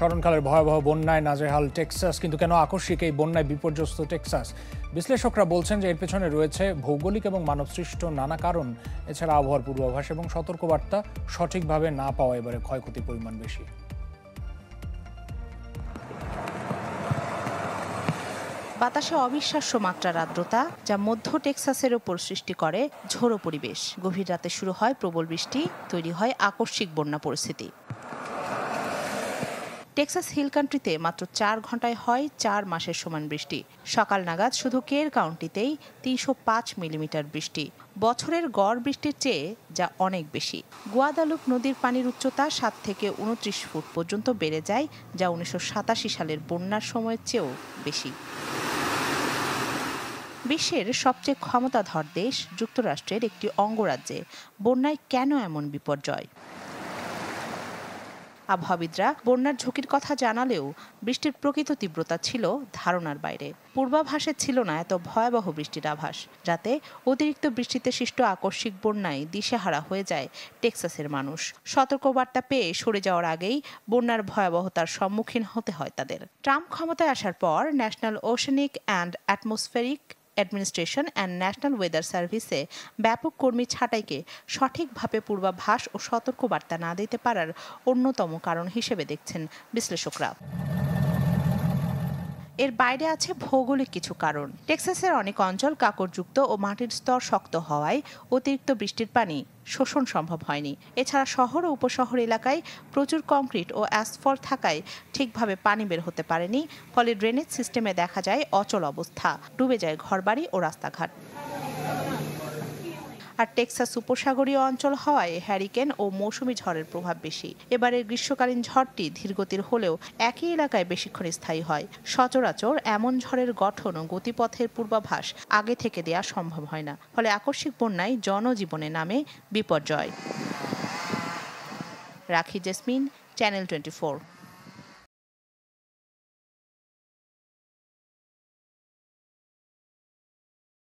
স্মরণকালের ভয়াবহ বন্যায় নাজেহাল টেক্সাস, কিন্তু কেন আকস্মিক এই বন্যায় বিপর্যস্ত টেক্সাস? বিশ্লেষকরা বলছেন যে এর পেছনে রয়েছে ভৌগোলিক এবং মানবসৃষ্ট নানা কারণ। এছাড়া আবহাওয়ার পূর্বাভাস এবং সতর্কবার্তা সঠিকভাবে না পাওয়া এবারে ক্ষয়ক্ষতির পরিমাণ বেশি। বাতাসে অবিশ্বাস্য মাত্রার আর্দ্রতা, যা মধ্য টেক্সাসের ওপর সৃষ্টি করে ঝোড়ো পরিবেশ। গভীর রাতে শুরু হয় প্রবল বৃষ্টি, তৈরি হয় আকস্মিক বন্যা পরিস্থিতি। টেক্সাস হিল কান্ট্রিতে মাত্র 4 ঘন্টায় হয় 4 মাসের সমান বৃষ্টি। সকাল নাগাদ শুধু কের কাউন্টিতেই 305 মিলিমিটার বৃষ্টি, বছরের গড় বৃষ্টির চেয়ে যা অনেক বেশি। গুয়াদালুপ নদীর পানির উচ্চতা 7 থেকে 29 ফুট পর্যন্ত বেড়ে যায়, যা 1987 সালের বন্যার সময়ের চেয়েও বেশি। বিশ্বের সবচেয়ে ক্ষমতাধর দেশ যুক্তরাষ্ট্রের একটি অঙ্গরাজ্যে বন্যায় কেন এমন বিপর্যয়? আবহাওয়াবিদরা বন্যার ঝুঁকির কথা জানালেও বৃষ্টির প্রকৃত তীব্রতা ছিল ধারণার বাইরে। পূর্বাভাসে ছিল না এত ভয়াবহ বৃষ্টির আভাস, যাতে অতিরিক্ত বৃষ্টিতে সৃষ্ট আকস্মিক বন্যায় দিশেহারা হয়ে যায় টেক্সাসের মানুষ। সতর্কবার্তা পেয়ে সরে যাওয়ার আগেই বন্যার ভয়াবহতার সম্মুখীন হতে হয় তাদের। ট্রাম্প ক্ষমতায় আসার পর national oceanic and atmospheric administration and national weather সার্ভিসে ব্যাপক কর্মী ছাঁটাইকে সঠিকভাবে পূর্বাভাস ও সতর্কবার্তা না দিতে পারার অন্যতম কারণ হিসেবে দেখছেন বিশ্লেষকরা। এর বাইরে আছে ভৌগোলিক কিছু কারণ। টেক্সাসের অনেক অঞ্চল কাঁকরযুক্ত ও মাটির স্তর শক্ত হওয়ায় অতিরিক্ত বৃষ্টির পানি শোষণ সম্ভব হয়নি। এছাড়া শহর ও উপশহর এলাকায় প্রচুর কংক্রিট ও অ্যাসফল্ট থাকায় ঠিকভাবে পানি বের হতে পারেনি, ফলে ড্রেনেজ সিস্টেমে দেখা যায় অচল অবস্থা, ডুবে যায় ঘরবাড়ি ও রাস্তাঘাট। আর টেক্সাস উপসাগরীয় অঞ্চল হওয়ায় হ্যারিকেন ও মৌসুমী ঝড়ের প্রভাব বেশি। এবারের গ্রীষ্মকালীন ঝড়টি ধীরগতির হলেও একই এলাকায় বেশিক্ষণ স্থায়ী হয়। সচরাচর এমন ঝড়ের গঠন ও গতিপথের পূর্বাভাস আগে থেকে দেয়া সম্ভব হয় না, ফলে আকস্মিক বন্যায় জনজীবনে নামে বিপর্যয়। রাখি জেসমিন, চ্যানেল 24।